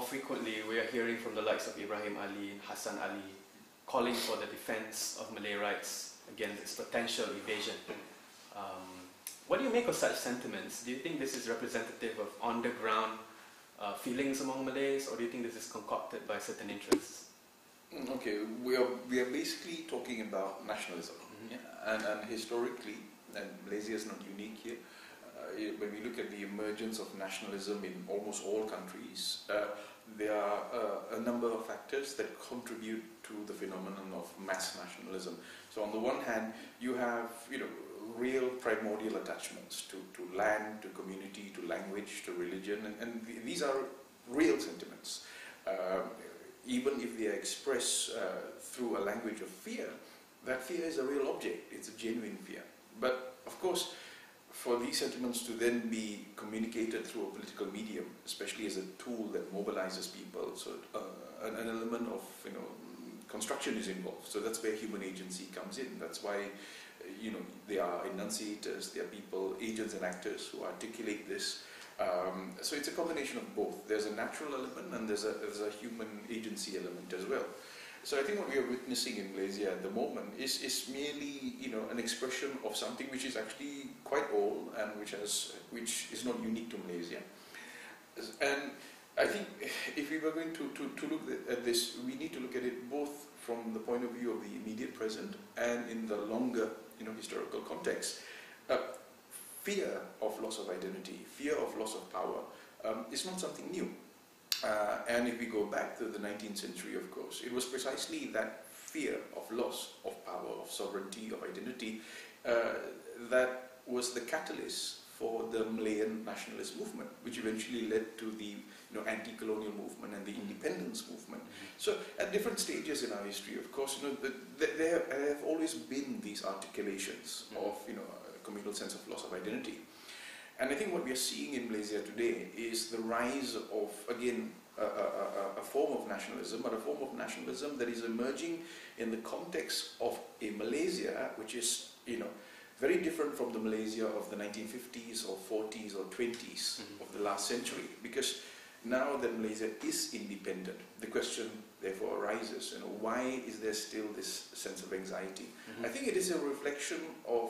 frequently we are hearing from the likes of Ibrahim Ali, Hassan Ali, calling for the defense of Malay rights against its potential evasion. What do you make of such sentiments? Do you think this is representative of on-the-ground feelings among Malays, or do you think this is concocted by certain interests? Okay, we are basically talking about nationalism. And historically, and Malaysia is not unique here, when we look at the emergence of nationalism in almost all countries, there are a number of factors that contribute to the phenomenon of mass nationalism. So on the one hand, you have real primordial attachments to land, to community, to language, to religion, and these are real sentiments. Even if they are expressed through a language of fear, that fear is a real object, it's a genuine fear. But of course, for these sentiments to then be communicated through a political medium, especially as a tool that mobilizes people, so an element of construction is involved. So that's where human agency comes in. That's why there are enunciators, there are people, agents and actors who articulate this. So it's a combination of both. There's a natural element and there's a human agency element as well. So I think what we are witnessing in Malaysia at the moment is merely an expression of something which is actually quite old and which is not unique to Malaysia. And I think if we were going to look at this, we need to look at it both from the point of view of the immediate present and in the longer historical context. Fear of loss of identity, fear of loss of power is not something new. And if we go back to the 19th century, of course, it was precisely that fear of loss of power, of sovereignty, of identity, that was the catalyst for the Malayan nationalist movement, which eventually led to the anti-colonial movement and the independence movement. So at different stages in our history, of course, there have always been these articulations of a communal sense of loss of identity. And I think what we are seeing in Malaysia today is the rise of, again, a form of nationalism, but a form of nationalism that is emerging in the context of a Malaysia which is, very different from the Malaysia of the 1950s or 40s or 20s of the last century. Because now that Malaysia is independent, the question therefore arises, why is there still this sense of anxiety? I think it is a reflection of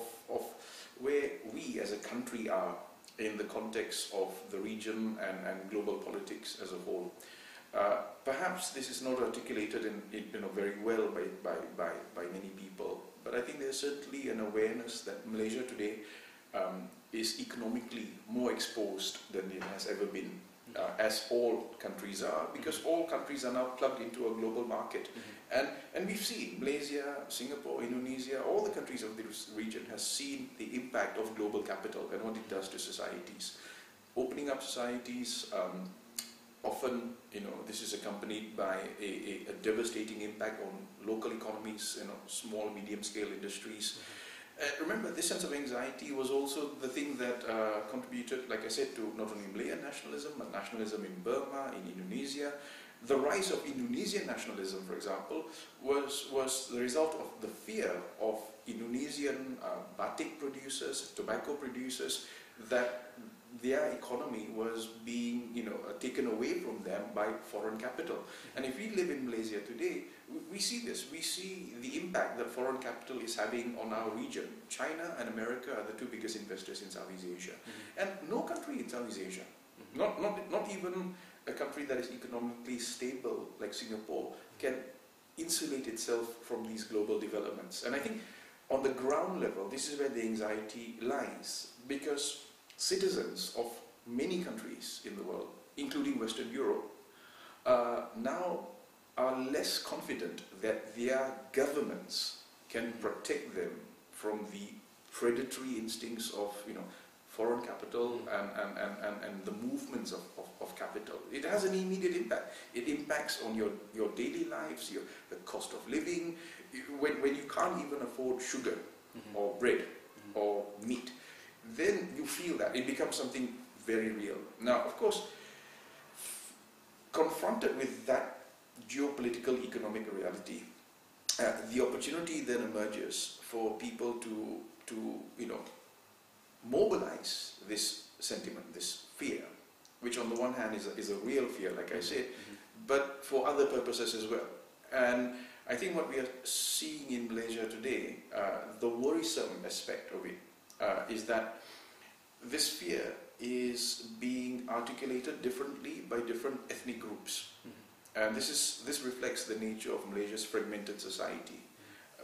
where we as a country are in the context of the region and global politics as a whole. Perhaps this is not articulated very well by many people, but I think there's certainly an awareness that Malaysia today is economically more exposed than it has ever been, as all countries are, because all countries are now plugged into a global market. And we've seen Malaysia, Singapore, Indonesia, all the countries of this region has seen the impact of global capital and what it does to societies. Opening up societies, often this is accompanied by a devastating impact on local economies, small, medium-scale industries. Remember, this sense of anxiety was also the thing that contributed, like I said, to not only Malayan nationalism, but nationalism in Burma, in Indonesia. The rise of Indonesian nationalism, for example, was the result of the fear of Indonesian batik producers, tobacco producers, that their economy was being taken away from them by foreign capital. And if we live in Malaysia today, we see this. We see the impact that foreign capital is having on our region. China and America are the two biggest investors in Southeast Asia. And no country in Southeast Asia, not even a country that is economically stable like Singapore, can insulate itself from these global developments. And I think on the ground level, this is where the anxiety lies, because citizens of many countries in the world, including Western Europe, now are less confident that their governments can protect them from the predatory instincts of foreign capital and the movements of capital. It has an immediate impact. It impacts on your daily lives, the cost of living. When you can't even afford sugar or bread or meat, then you feel that. It becomes something very real. Now, of course, confronted with that geopolitical economic reality, the opportunity then emerges for people to mobilize this sentiment, this fear, which on the one hand is a real fear, like I said, but for other purposes as well. And I think what we are seeing in Malaysia today, the worrisome aspect of it, is that this fear is being articulated differently by different ethnic groups. And this reflects the nature of Malaysia's fragmented society.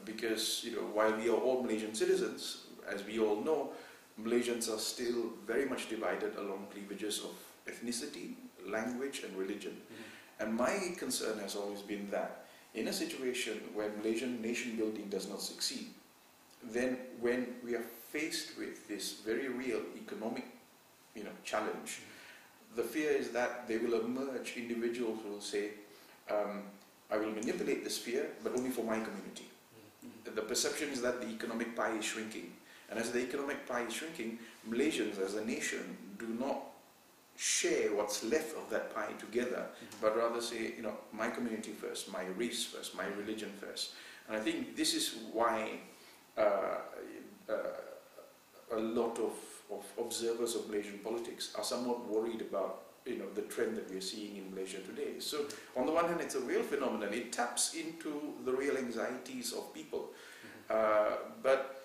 Because, while we are all Malaysian citizens, as we all know, Malaysians are still very much divided along cleavages of ethnicity, language and religion. And my concern has always been that in a situation where Malaysian nation building does not succeed, then when we are faced with this very real economic challenge, the fear is that there will emerge individuals who will say, I will manipulate this fear, but only for my community. The perception is that the economic pie is shrinking. And as the economic pie is shrinking, Malaysians as a nation do not share what's left of that pie together, but rather say, my community first, my race first, my religion first. And I think this is why a lot of observers of Malaysian politics are somewhat worried about the trend that we are seeing in Malaysia today. So on the one hand, it's a real phenomenon. It taps into the real anxieties of people. But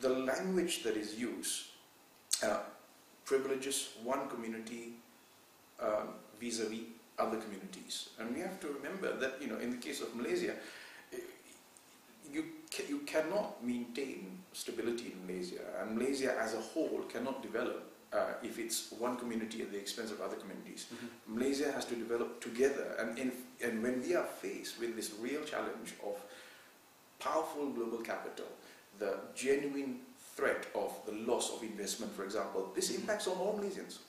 the language that is used privileges one community vis-a-vis other communities. And we have to remember that, in the case of Malaysia, you cannot maintain stability in Malaysia, and Malaysia as a whole cannot develop if it's one community at the expense of other communities. Malaysia has to develop together, and when we are faced with this real challenge of powerful global capital, the genuine threat of the loss of investment, for example, this impacts on all Malaysians,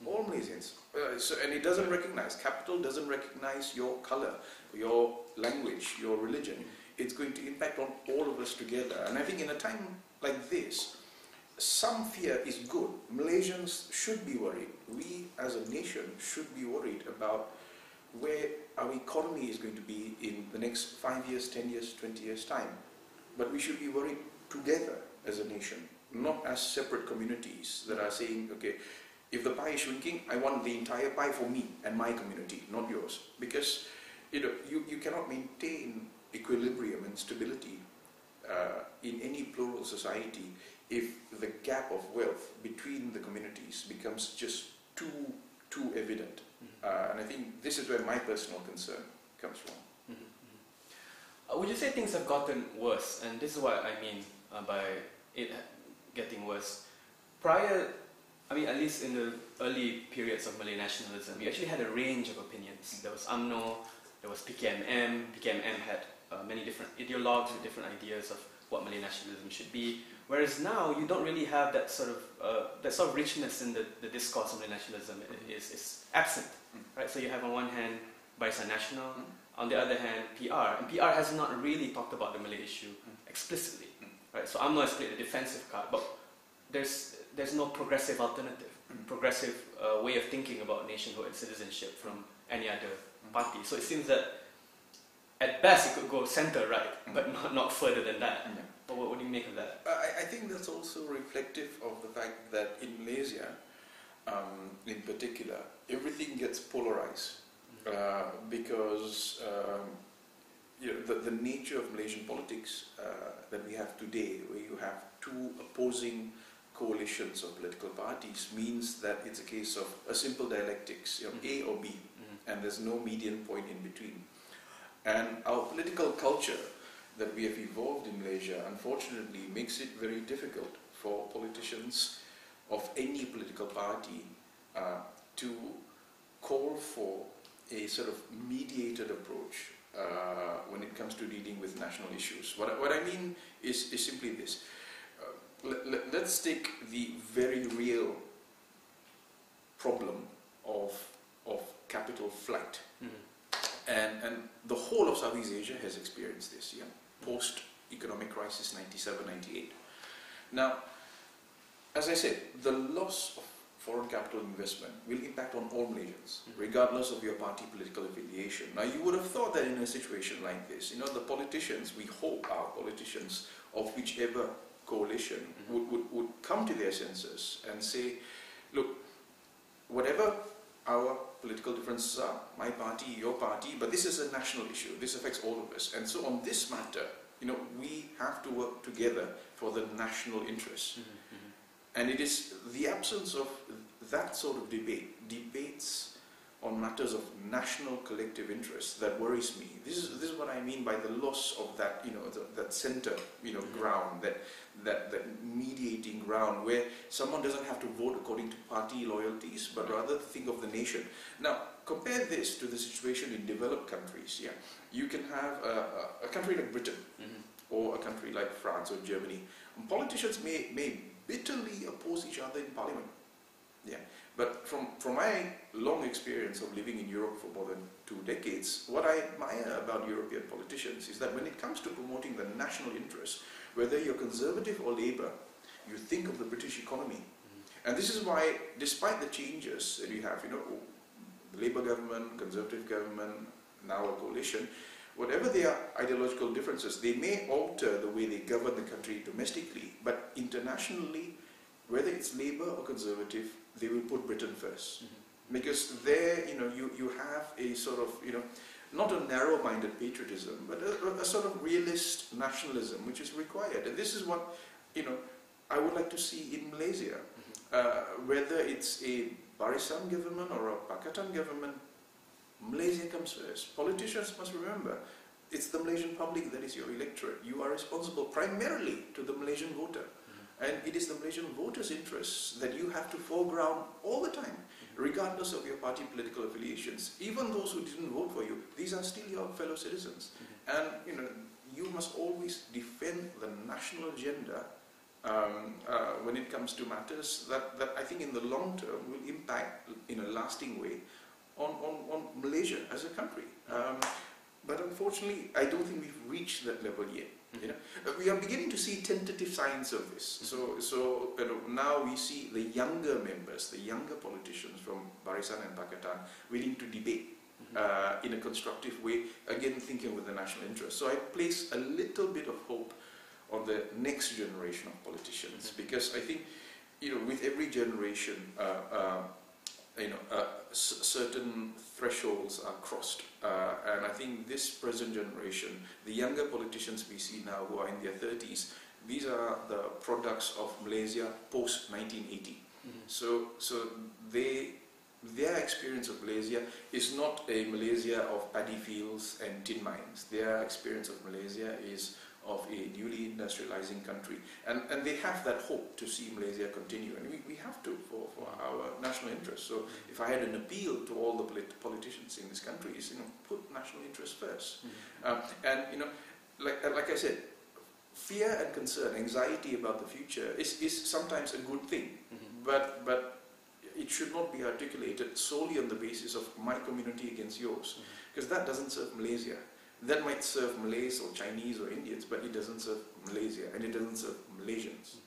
and it doesn't recognize, capital doesn't recognize your color, your language, your religion. It's going to impact on all of us together. And I think in a time like this, some fear is good. Malaysians should be worried. We as a nation should be worried about where our economy is going to be in the next 5 years, 10 years, 20 years time. But we should be worried together as a nation, not as separate communities that are saying, okay, if the pie is shrinking, I want the entire pie for me and my community, not yours. Because you cannot maintain equilibrium and stability in any plural society if the gap of wealth between the communities becomes just too evident. And I think this is where my personal concern comes from. Would you say things have gotten worse? And this is what I mean by it getting worse. Prior, at least in the early periods of Malay nationalism, we actually had a range of opinions. There was UMNO, there was PKMM. PKMM had many different ideologues with different ideas of what Malay nationalism should be. Whereas now, you don't really have that sort of richness in the discourse of Malay nationalism. It is absent, right? So you have on one hand Barisan Nasional, on the other hand PR, and PR has not really talked about the Malay issue explicitly, right? So UMNO has played a defensive card, but there's no progressive alternative, progressive way of thinking about nationhood and citizenship from any other party. So it seems that at best it could go center-right, but not further than that. But what do you make of that? I think that's also reflective of the fact that in Malaysia, in particular, everything gets polarized because the nature of Malaysian politics that we have today, where you have two opposing coalitions of political parties, means that it's a case of a simple dialectics, A or B, and there's no median point in between. And our political culture that we have evolved in Malaysia, unfortunately, makes it very difficult for politicians of any political party to call for a sort of mediated approach when it comes to dealing with national issues. What I mean is simply this. Let's take the very real problem of capital flight. And the whole of Southeast Asia has experienced this, post-economic crisis 97, 98. Now, as I said, the loss of foreign capital investment will impact on all Malaysians, regardless of your party political affiliation. Now, you would have thought that in a situation like this, the politicians, we hope our politicians of whichever coalition would come to their senses and say, look, whatever our political differences are, my party, your party, but this is a national issue. This affects all of us. And so on this matter, we have to work together for the national interest. And it is the absence of that sort of debates on matters of national collective interest that worries me. This is what I mean by the loss of that, that center, ground, that mediating ground where someone doesn't have to vote according to party loyalties, but rather think of the nation. Now, compare this to the situation in developed countries. Yeah, you can have a country like Britain, or a country like France or Germany. And politicians may bitterly oppose each other in parliament. Yeah, but from my long experience of living in Europe for more than 2 decades, what I admire about European politicians is that when it comes to promoting the national interest, whether you're conservative or Labour, you think of the British economy. And this is why, despite the changes that you have, the Labour government, Conservative government, now a coalition, whatever their ideological differences, they may alter the way they govern the country domestically, but internationally, whether it's Labour or Conservative, they will put Britain first. Because there, you have a sort of, not a narrow-minded patriotism, but a sort of realist nationalism which is required. And this is what, I would like to see in Malaysia. Whether it's a Barisan government or a Pakatan government, Malaysia comes first. Politicians must remember, it's the Malaysian public that is your electorate. You are responsible primarily to the Malaysian voter. And it is the Malaysian voters' interests that you have to foreground all the time, regardless of your party political affiliations. Even those who didn't vote for you, these are still your fellow citizens. And you must always defend the national agenda when it comes to matters that I think in the long term will impact in a lasting way on Malaysia as a country. But unfortunately, I don't think we've reached that level yet. We are beginning to see tentative signs of this. So now we see the younger members, the younger politicians from Barisan and Pakatan willing to debate in a constructive way, again thinking with the national interest. So I place a little bit of hope on the next generation of politicians, because I think with every generation certain thresholds are crossed, and I think this present generation, the younger politicians we see now who are in their 30s, these are the products of Malaysia post 1980. So their experience of Malaysia is not a Malaysia of paddy fields and tin mines. Their experience of Malaysia is of a newly industrializing country, and they have that hope to see Malaysia continue, and we have to for our national interest. So if I had an appeal to all the politicians in this country is, put national interest first. And like I said, fear and concern, anxiety about the future is sometimes a good thing, but it should not be articulated solely on the basis of my community against yours, because that doesn't serve Malaysia. That might serve Malays or Chinese or Indians, but it doesn't serve Malaysia, and it doesn't serve Malaysians.